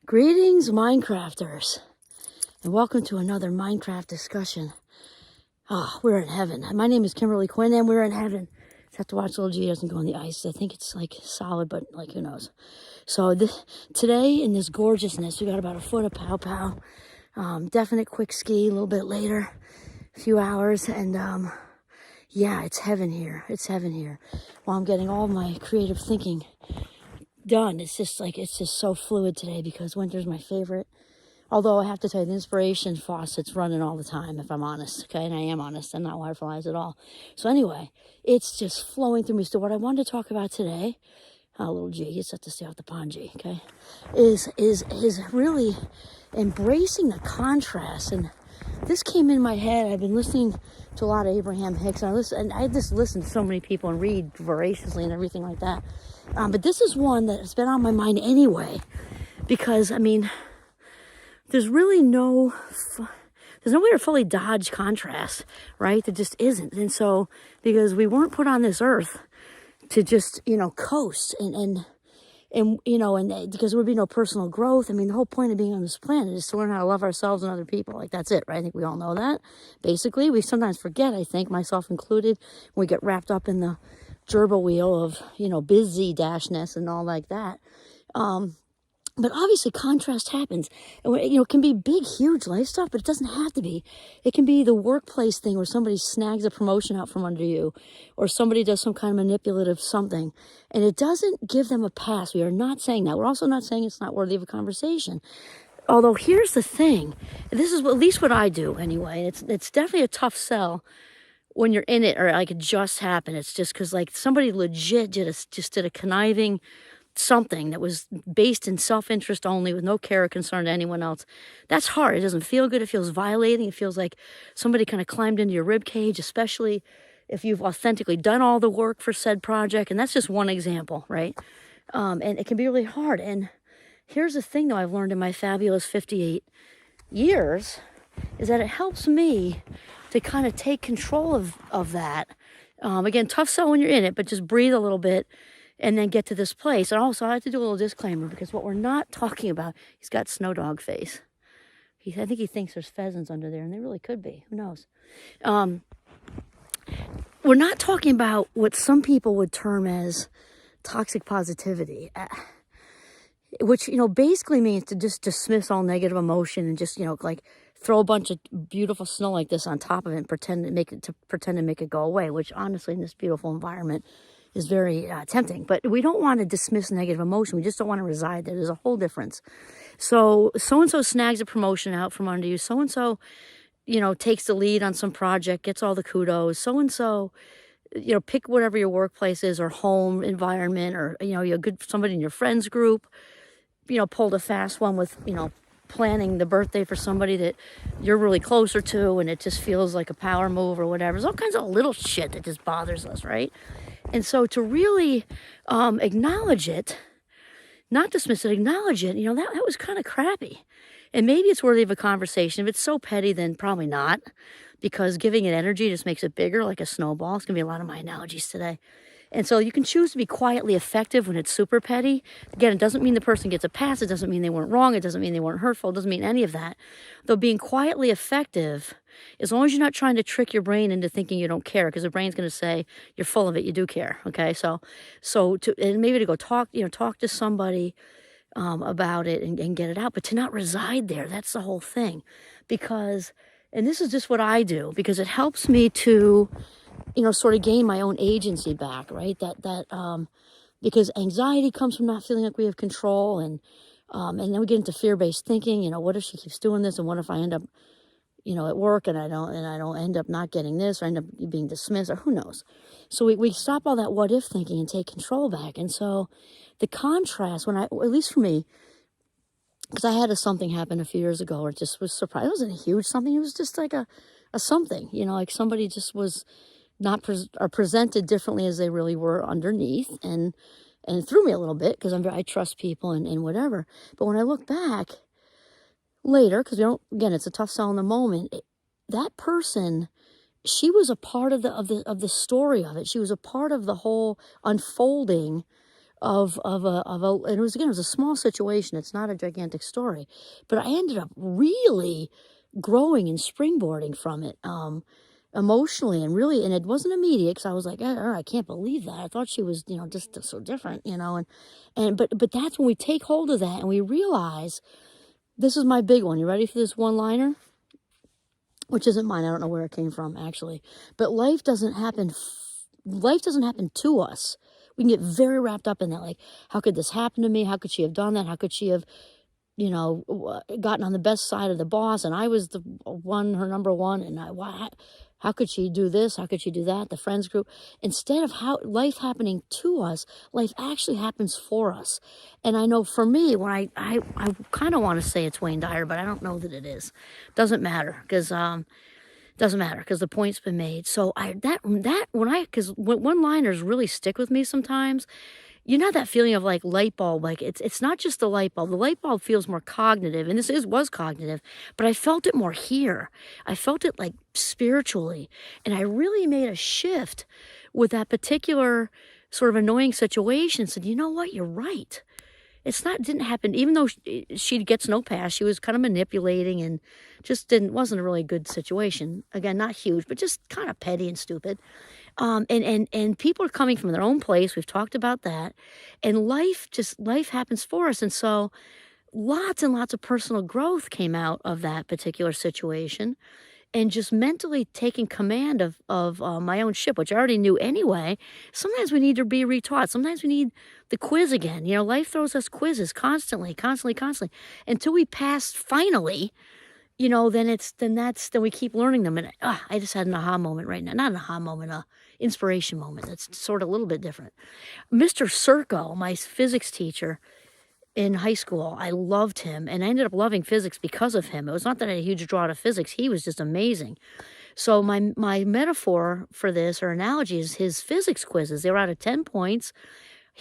Greetings, Minecrafters, and welcome to another Minecraft discussion. We're in heaven. My name is Kimberly Quinn, and we're in heaven. Just have to watch little G doesn't go on the ice. I think it's like solid, but like who knows. So today in this gorgeousness, we got about a foot of pow pow. Definite quick ski a little bit later, a few hours, and yeah, it's heaven here. It's heaven here. While I'm getting all my creative thinking done, it's just so fluid today because winter's my favorite. Although I have to tell you, the inspiration faucet's running all the time, if I'm honest, okay? And I am honest, I'm not waterflies at all. So anyway, it's just flowing through me. So what I wanted to talk about today, little G, you set to stay off the pond, G, okay, is really embracing the contrast. And this came in my head. I've been listening to a lot of Abraham Hicks, and I just listen to so many people and read voraciously and everything like that. But this is one that's been on my mind anyway, because, I mean, there's really there's no way to fully dodge contrast, right? There just isn't. And so, because we weren't put on this earth to just, coast and because there would be no personal growth. I mean, the whole point of being on this planet is to learn how to love ourselves and other people. Like, that's it, right? I think we all know that. Basically, we sometimes forget, I think, myself included, when we get wrapped up in the gerbil wheel of, busy-dashness and all like that. But obviously contrast happens. And it can be big, huge life stuff, but it doesn't have to be. It can be the workplace thing where somebody snags a promotion out from under you, or somebody does some kind of manipulative something. And it doesn't give them a pass. We are not saying that. We're also not saying it's not worthy of a conversation. Although here's the thing. This is at least what I do anyway. It's definitely a tough sell when you're in it, or like it just happened. It's just because like somebody legit just did a conniving something that was based in self-interest only, with no care or concern to anyone else. That's hard. It doesn't feel good. It feels violating. It feels like somebody kind of climbed into your rib cage, especially if you've authentically done all the work for said project. And that's just one example, right? And it can be really hard. And here's the thing, though, I've learned in my fabulous 58 years, is that it helps me to kind of take control of that. Again, tough sell when you're in it, but just breathe a little bit and then get to this place. And also, I have to do a little disclaimer, because what we're not talking about, he's got snow dog face. I think he thinks there's pheasants under there, and they really could be. Who knows? We're not talking about what some people would term as toxic positivity, which, basically means to just dismiss all negative emotion and just, like throw a bunch of beautiful snow like this on top of it and pretend to make it go away, which honestly in this beautiful environment is very tempting. But we don't want to dismiss negative emotion. We just don't want to reside there. There's a whole difference. So-and-so snags a promotion out from under you. So-and-so, takes the lead on some project, gets all the kudos. So-and-so, pick whatever your workplace is or home environment, or, you're good somebody in your friends group, pulled a fast one with, planning the birthday for somebody that you're really closer to, and it just feels like a power move or whatever. There's all kinds of little shit that just bothers us, right? And so to really acknowledge it, not dismiss it, acknowledge it, that was kind of crappy. And maybe it's worthy of a conversation. If it's so petty, then probably not, because giving it energy just makes it bigger, like a snowball. It's going to be a lot of my analogies today. And so you can choose to be quietly effective when it's super petty. Again, it doesn't mean the person gets a pass. It doesn't mean they weren't wrong. It doesn't mean they weren't hurtful. It doesn't mean any of that. Though being quietly effective, as long as you're not trying to trick your brain into thinking you don't care, because the brain's going to say you're full of it, you do care. Okay, and maybe to go talk to somebody about it and get it out, but to not reside there. That's the whole thing. Because, and this is just what I do, because it helps me to sort of gain my own agency back, right? Because anxiety comes from not feeling like we have control, and then we get into fear-based thinking. What if she keeps doing this, and what if I end up, at work and I don't end up not getting this, or end up being dismissed, or who knows? So we stop all that what if thinking and take control back. And so the contrast, at least for me, because I had something happen a few years ago, where it just was surprising. It wasn't a huge something. It was just like a something, like somebody just was not are presented differently as they really were underneath, and it threw me a little bit, because I trust people and whatever. But when I look back later, because again, it's a tough sell in the moment, that person, she was a part of the story of it. She was a part of the whole unfolding and it was a small situation. It's not a gigantic story, but I ended up really growing and springboarding from it, emotionally, and really, and it wasn't immediate, because I was like, I can't believe that. I thought she was, just so different, but that's when we take hold of that and we realize, this is my big one. You ready for this one-liner? Which isn't mine. I don't know where it came from, actually. But life doesn't happen to us. We can get very wrapped up in that. Like, how could this happen to me? How could she have done that? How could she have, gotten on the best side of the boss, and I was her number one, and how could she do this? How could she do that? The friends group. Instead of how life happening to us, life actually happens for us. And I know for me, when I kind of want to say it's Wayne Dyer, but I don't know that it is. Doesn't matter, because the point's been made. So because one-liners really stick with me sometimes. You know that feeling of like light bulb, like it's not just the light bulb. The light bulb feels more cognitive, and was cognitive, but I felt it more here. I felt it like spiritually, and I really made a shift with that particular sort of annoying situation. Said, you know what, you're right. It didn't happen, even though she gets no pass. She was kind of manipulating and just wasn't a really good situation. Again, not huge, but just kind of petty and stupid. And people are coming from their own place. We've talked about that. And life happens for us. And so lots and lots of personal growth came out of that particular situation. And just mentally taking command of my own ship, which I already knew anyway. Sometimes we need to be retaught. Sometimes we need the quiz again. Life throws us quizzes constantly, until we pass finally. Then we keep learning them. And I just had an aha moment right now. Not an aha moment, a inspiration moment. That's sort of a little bit different. Mr. Serco, my physics teacher in high school, I loved him, and I ended up loving physics because of him. It was not that I had a huge draw to physics. He was just amazing. So my metaphor for this, or analogy, is his physics quizzes. They were out of 10 points.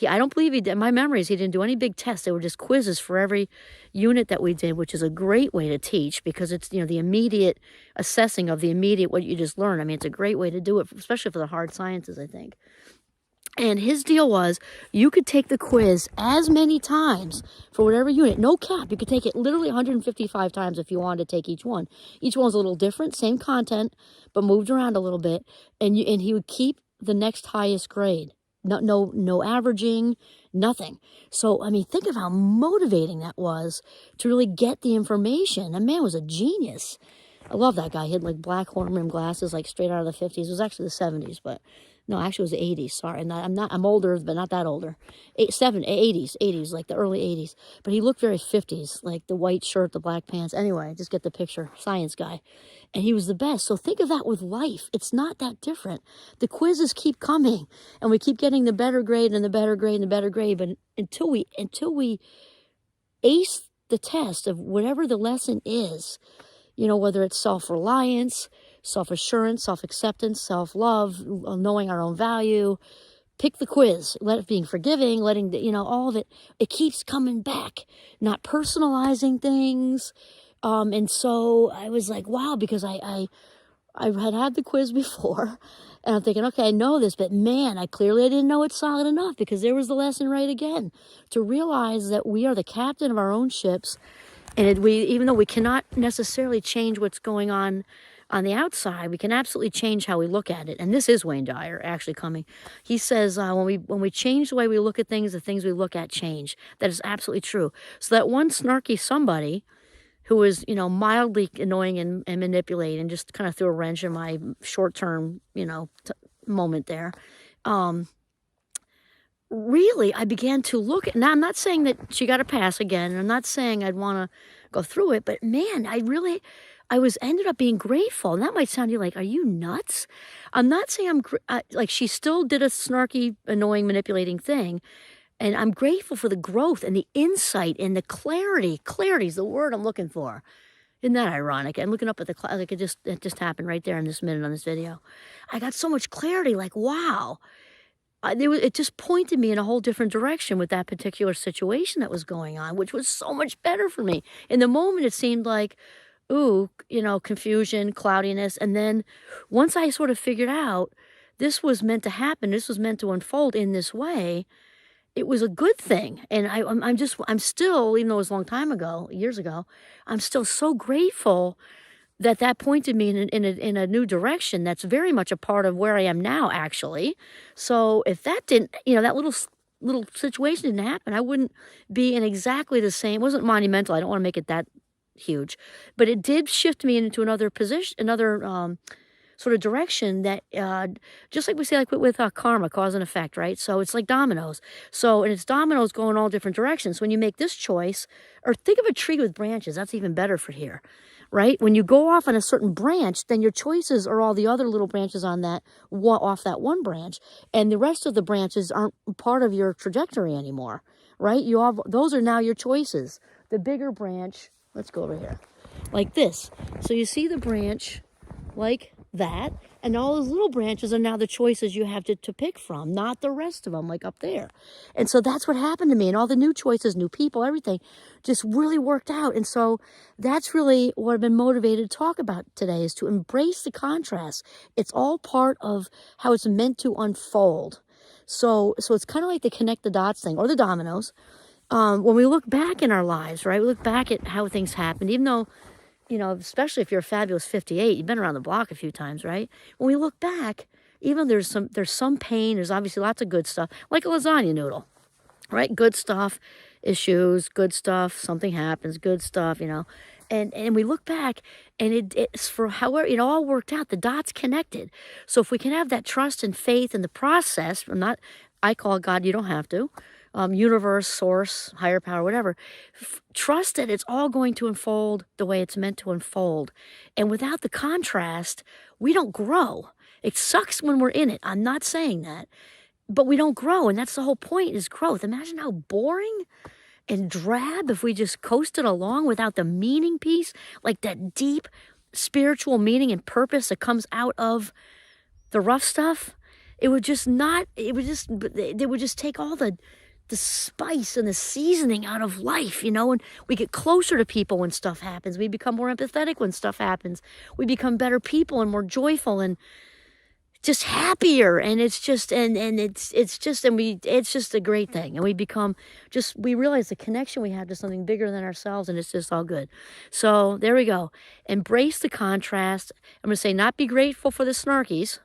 I don't believe he did. My memory is he didn't do any big tests. They were just quizzes for every unit that we did, which is a great way to teach, because it's, the immediate assessing of the immediate what you just learned. I mean, it's a great way to do it, especially for the hard sciences, I think. And his deal was, you could take the quiz as many times for whatever unit, no cap. You could take it literally 155 times if you wanted to take each one. Each one's a little different, same content, but moved around a little bit. And he would keep the next highest grade. No averaging, nothing. So, I mean, think of how motivating that was to really get the information. That man was a genius. I love that guy. He had like black horn-rimmed glasses, like straight out of the 50s. It was actually the 70s, but no, actually it was the 80s. Sorry, and I'm older, but not that older. 80s, like the early 80s. But he looked very 50s, like the white shirt, the black pants. Anyway, just get the picture. Science guy. And he was the best. So think of that with life. It's not that different. The quizzes keep coming, and we keep getting the better grade and the better grade and the better grade. But until we ace the test of whatever the lesson is, whether it's self-reliance, self-assurance, self-acceptance, self-love, knowing our own value, pick the quiz, being forgiving, letting all of it keeps coming back, not personalizing things. And so I was like, wow, because I had the quiz before, and I'm thinking, okay, I know this, but man, I didn't know it solid enough, because there was the lesson right again, to realize that we are the captain of our own ships. And even though we cannot necessarily change what's going on the outside, we can absolutely change how we look at it. And this is Wayne Dyer actually coming. He says, when we change the way we look at things, the things we look at change. That is absolutely true. So that one snarky somebody who was, mildly annoying and manipulating, and just kind of threw a wrench in my short-term, moment there. Really, I began to look at, now I'm not saying that she got a pass again, and I'm not saying I'd want to go through it, but man, ended up being grateful. And that might sound to you like, are you nuts? I'm not saying like, she still did a snarky, annoying, manipulating thing, and I'm grateful for the growth and the insight and the clarity. Clarity is the word I'm looking for. Isn't that ironic? I'm looking up at the cloud, like it just happened right there in this minute on this video. I got so much clarity, like, wow. It just pointed me in a whole different direction with that particular situation that was going on, which was so much better for me. In the moment, it seemed like, confusion, cloudiness. And then once I sort of figured out this was meant to happen, this was meant to unfold in this way, it was a good thing. And I'm still, even though it was a long time ago, years ago, I'm still so grateful that pointed me in a new direction that's very much a part of where I am now, actually. So if that didn't, that little situation didn't happen, I wouldn't be in exactly the same. It wasn't monumental. I don't want to make it that huge, but it did shift me into another position, another sort of direction that, just like we say, like with karma, cause and effect, right? So it's like dominoes. So, and it's dominoes going all different directions. When you make this choice, or think of a tree with branches, that's even better for here, right? When you go off on a certain branch, then your choices are all the other little branches on that, off that one branch, and the rest of the branches aren't part of your trajectory anymore, right? Those are now your choices. The bigger branch, let's go over here, like this. So you see the branch like that, and all those little branches are now the choices you have to pick from, not the rest of them, like up there. And so that's what happened to me, and all the new choices, new people, everything just really worked out. And so that's really what I've been motivated to talk about today, is to embrace the contrast. It's all part of how it's meant to unfold. So it's kind of like the connect the dots thing, or the dominoes. When we look back in our lives, right, we look back at how things happened, even though, especially if you're a fabulous 58, you've been around the block a few times, right? When we look back, even there's some pain, there's obviously lots of good stuff, like a lasagna noodle, right? Good stuff, issues, good stuff, something happens, good stuff, and we look back, and it's for however it all worked out, the dots connected. So if we can have that trust and faith in the process, I call God, you don't have to, universe, source, higher power, whatever. Trust that it's all going to unfold the way it's meant to unfold. And without the contrast, we don't grow. It sucks when we're in it. I'm not saying that. But we don't grow, and that's the whole point, is growth. Imagine how boring and drab if we just coasted along without the meaning piece, like that deep spiritual meaning and purpose that comes out of the rough stuff. They would just take all the spice and the seasoning out of life, and we get closer to people when stuff happens. We become more empathetic when stuff happens. We become better people and more joyful and just happier. And it's just a great thing. And we realize the connection we have to something bigger than ourselves, and it's just all good. So there we go. Embrace the contrast. I'm going to say, not be grateful for the snarkies,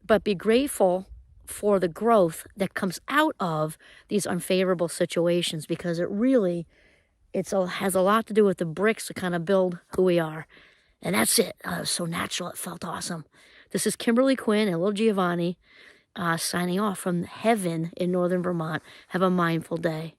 but be grateful for the growth that comes out of these unfavorable situations, because it has a lot to do with the bricks to kind of build who we are. And that's it. It was so natural. It felt awesome. This is Kimberly Quinn and little Giovanni signing off from heaven in northern Vermont. Have a mindful day.